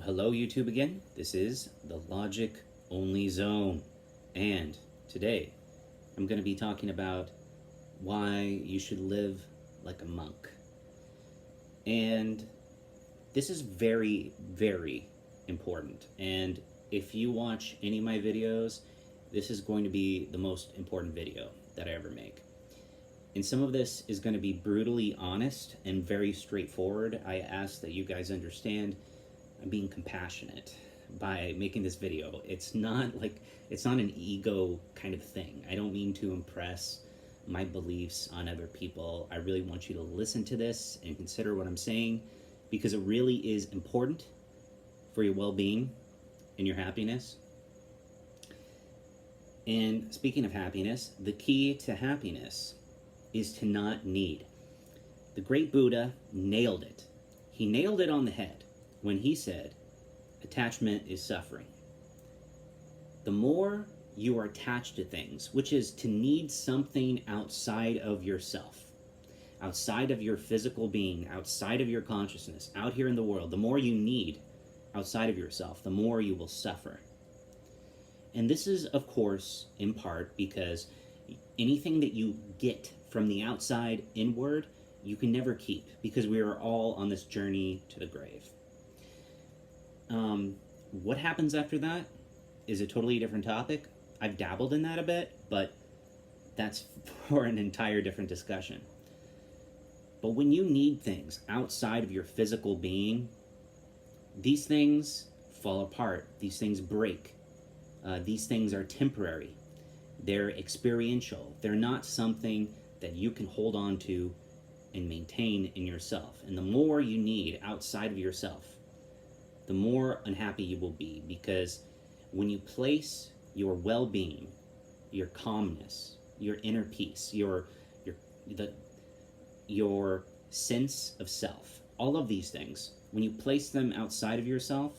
Hello, YouTube again. This is the Logic Only Zone. And today I'm going to be talking about why you should live like a monk. And this is very, very important. And if you watch any of my videos, this is going to be the most important video that I ever make. And some of this is going to be brutally honest and very straightforward. I ask that you guys understand I'm being compassionate by making this video. It's not an ego kind of thing. I don't mean to impress my beliefs on other people. I really want you to listen to this and consider what I'm saying, because it really is important for your well-being and your happiness. And speaking of happiness, the key to happiness is to not need. The great Buddha nailed it. He nailed it on the head when he said, attachment is suffering. The more you are attached to things, which is to need something outside of yourself, outside of your physical being, outside of your consciousness, out here in the world, the more you need outside of yourself, the more you will suffer. And this is, of course, in part because anything that you get from the outside inward, you can never keep, because we are all on this journey to the grave. What happens after that is a totally different topic. I've dabbled in that a bit, but that's for an entire different discussion. But when you need things outside of your physical being, these things fall apart. These things break. These things are temporary. They're experiential. They're not something that you can hold on to and maintain in yourself. And the more you need outside of yourself, the more unhappy you will be, because when you place your well-being, your calmness, your inner peace, your sense of self, all of these things, when you place them outside of yourself,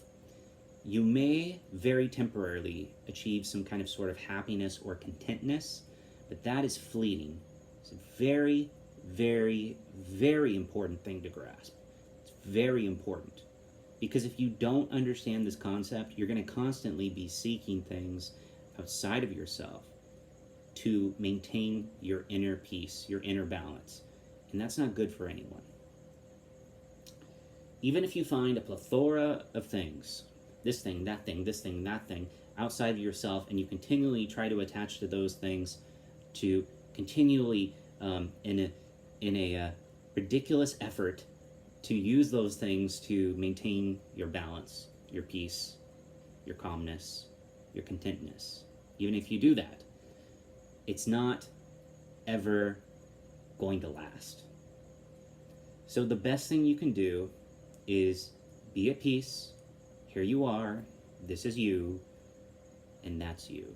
you may very temporarily achieve some kind of sort of happiness or contentness, but that is fleeting. It's a very, very, very important thing to grasp. It's very important. Because if you don't understand this concept, you're going to constantly be seeking things outside of yourself to maintain your inner peace, your inner balance. And that's not good for anyone. Even if you find a plethora of things, this thing, that thing, this thing, that thing, outside of yourself, and you continually try to attach to those things, to continually, in a ridiculous effort, to use those things to maintain your balance, your peace, your calmness, your contentness. Even if you do that, it's not ever going to last. So the best thing you can do is be at peace. Here you are, this is you, and that's you,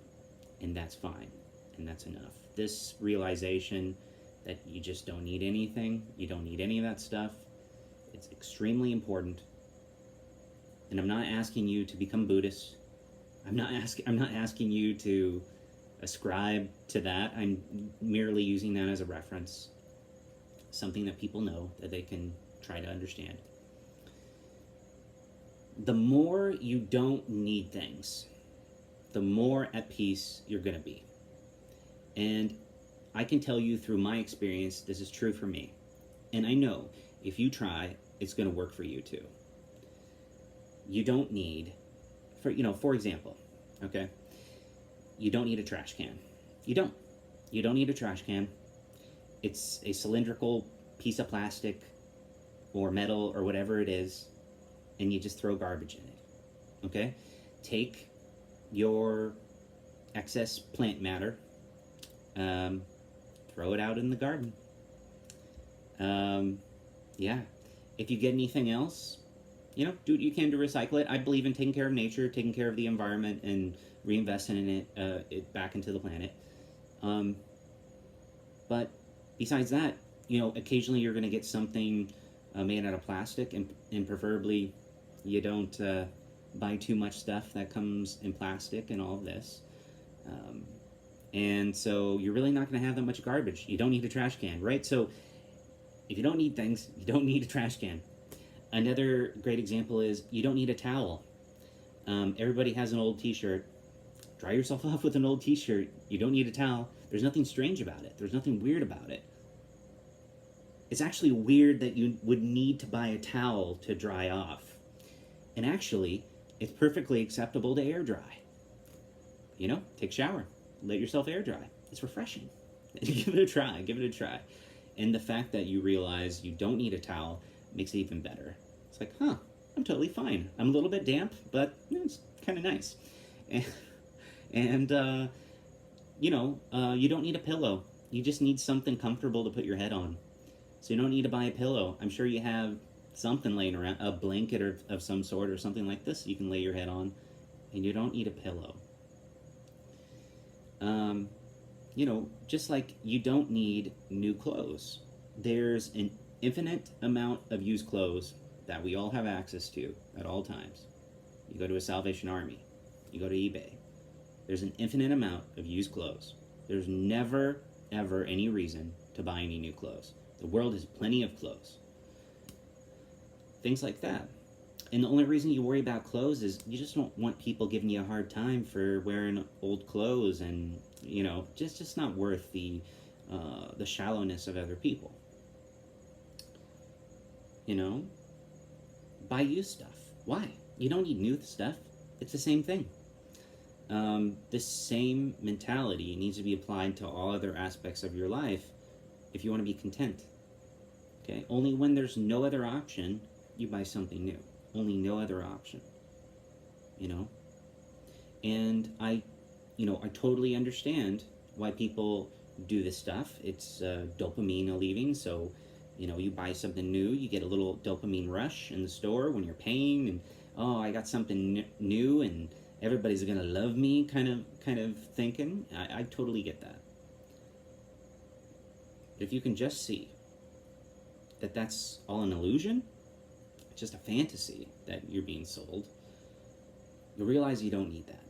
and that's fine, and that's enough. This realization that you just don't need anything, you don't need any of that stuff, it's extremely important. And I'm not asking you to become Buddhist. I'm not asking you to ascribe to that. I'm merely using that as a reference, something that people know, that they can try to understand. The more you don't need things, the more at peace you're going to be. And I can tell you through my experience, this is true for me. And I know if you try, it's going to work for you too. You don't need, for example, okay? You don't need a trash can. You don't need a trash can. It's a cylindrical piece of plastic or metal or whatever it is, and you just throw garbage in it, okay? Take your excess plant matter, throw it out in the garden. Yeah. If you get anything else, do what you can to recycle it. I believe in taking care of nature, taking care of the environment, and reinvesting in it back into the planet. But besides that, occasionally you're going to get something made out of plastic, and preferably you don't buy too much stuff that comes in plastic and all of this. And so you're really not going to have that much garbage. You don't need a trash can, right? So if you don't need things, you don't need a trash can. Another great example is you don't need a towel. Everybody has an old t-shirt. Dry yourself off with an old t-shirt. You don't need a towel. There's nothing strange about it. There's nothing weird about it. It's actually weird that you would need to buy a towel to dry off. And actually, it's perfectly acceptable to air dry. You know, take a shower. Let yourself air dry. It's refreshing. Give it a try. Give it a try. And the fact that you realize you don't need a towel makes it even better. It's like, huh, I'm totally fine. I'm a little bit damp, but it's kind of nice. And you don't need a pillow. You just need something comfortable to put your head on. So you don't need to buy a pillow. I'm sure you have something laying around, a blanket of some sort or something like this you can lay your head on, and you don't need a pillow. Just like you don't need new clothes. There's an infinite amount of used clothes that we all have access to at all times. You go to a Salvation Army, you go to eBay. There's an infinite amount of used clothes. There's never, ever any reason to buy any new clothes. The world has plenty of clothes. Things like that. And the only reason you worry about clothes is you just don't want people giving you a hard time for wearing old clothes, and just not worth the shallowness of other people. Buy used stuff. Why? You don't need new stuff. It's the same thing. This same mentality needs to be applied to all other aspects of your life if you want to be content. Okay? Only when there's no other option, you buy something new. Only no other option. And I totally understand why people do this stuff. It's dopamine leaving, so you buy something new, you get a little dopamine rush in the store when you're paying, and I got something new and everybody's gonna love me kind of thinking. I totally get that. But if you can just see that that's all an illusion, it's just a fantasy that you're being sold, you'll realize you don't need that.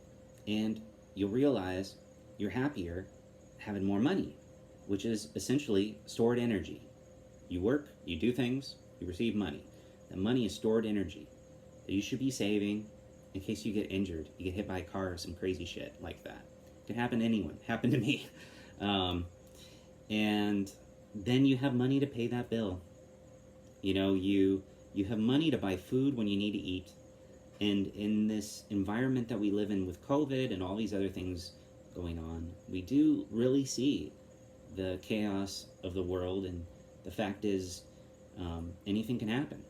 And you'll realize you're happier having more money, which is essentially stored energy. You work, you do things, you receive money. That money is stored energy that you should be saving in case you get injured, you get hit by a car or some crazy shit like that. It can happen to anyone. Happened to me. And then you have money to pay that bill. You have money to buy food when you need to eat. And in this environment that we live in with COVID and all these other things going on, we do really see the chaos of the world, and the fact is anything can happen.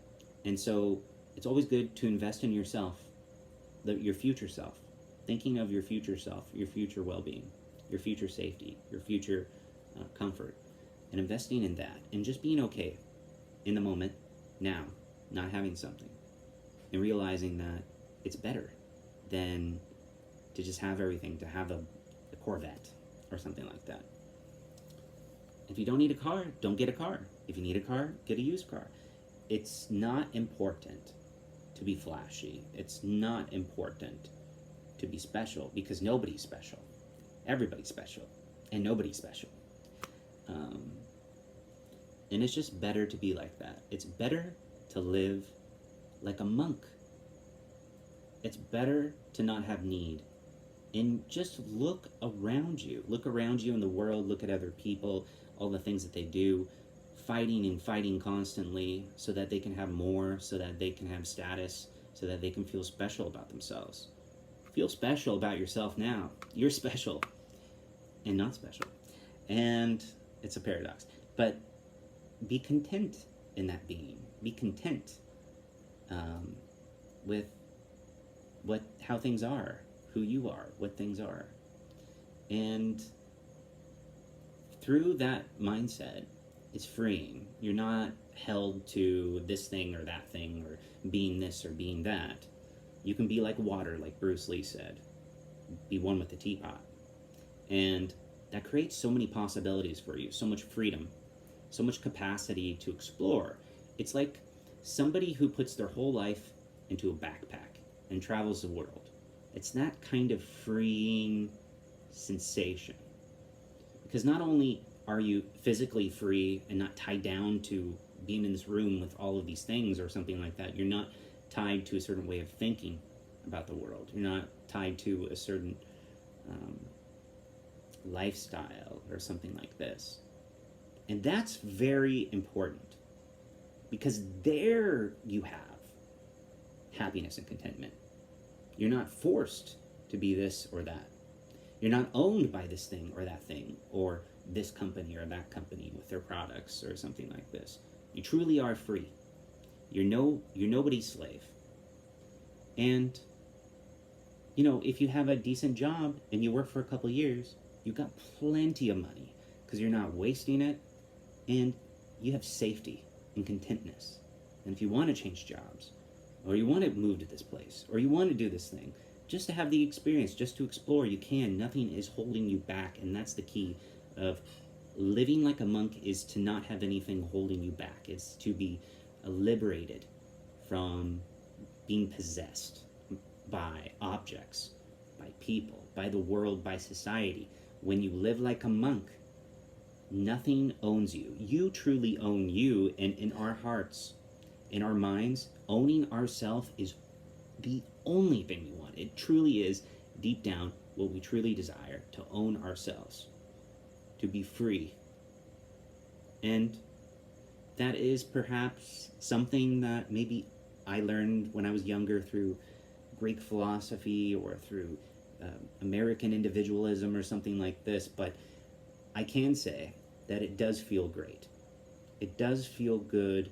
And so it's always good to invest in yourself, your future self, thinking of your future self, your future well-being, your future safety, your future comfort, and investing in that, and just being okay in the moment, now, not having something, and realizing that it's better than to just have everything, to have a Corvette or something like that. If you don't need a car, don't get a car. If you need a car, get a used car. It's not important to be flashy. It's not important to be special, because nobody's special. Everybody's special, and nobody's special. And it's just better to be like that. It's better to live like a monk. It's better to not have need. And just look around you. Look around you in the world. Look at other people, all the things that they do, fighting and fighting constantly so that they can have more, so that they can have status, so that they can feel special about themselves. Feel special about yourself now. You're special and not special. And it's a paradox. But be content in that being. Be content with how things are, who you are, what things are. And through that mindset, it's freeing. You're not held to this thing or that thing, or being this or being that. You can be like water, like Bruce Lee said. Be one with the teapot. And that creates so many possibilities for you, so much freedom, so much capacity to explore. It's like somebody who puts their whole life into a backpack and travels the world. It's that kind of freeing sensation. Because not only are you physically free and not tied down to being in this room with all of these things or something like that. You're not tied to a certain way of thinking about the world. You're not tied to a certain lifestyle or something like this. And that's very important, because there you have happiness and contentment. You're not forced to be this or that. You're not owned by this thing or that thing, or this company or that company with their products or something like this. You truly are free. You're nobody's slave. And if you have a decent job and you work for a couple years, you've got plenty of money because you're not wasting it, and you have safety and contentness. And if you want to change jobs, or you want to move to this place, or you want to do this thing, just to have the experience, just to explore, you can. Nothing is holding you back, and that's the key of living like a monk, is to not have anything holding you back. It's to be liberated from being possessed by objects, by people, by the world, by society. When you live like a monk, nothing owns you. You truly own you, and in our hearts, in our minds, owning ourselves is the only thing we want. It truly is, deep down, what we truly desire, to own ourselves, to be free. And that is perhaps something that maybe I learned when I was younger through Greek philosophy or through American individualism or something like this, but I can say that it does feel great. It does feel good,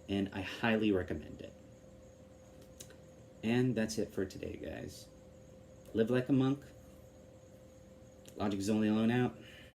and I highly recommend it. And that's it for today, guys. Live like a monk. Logic is only alone out.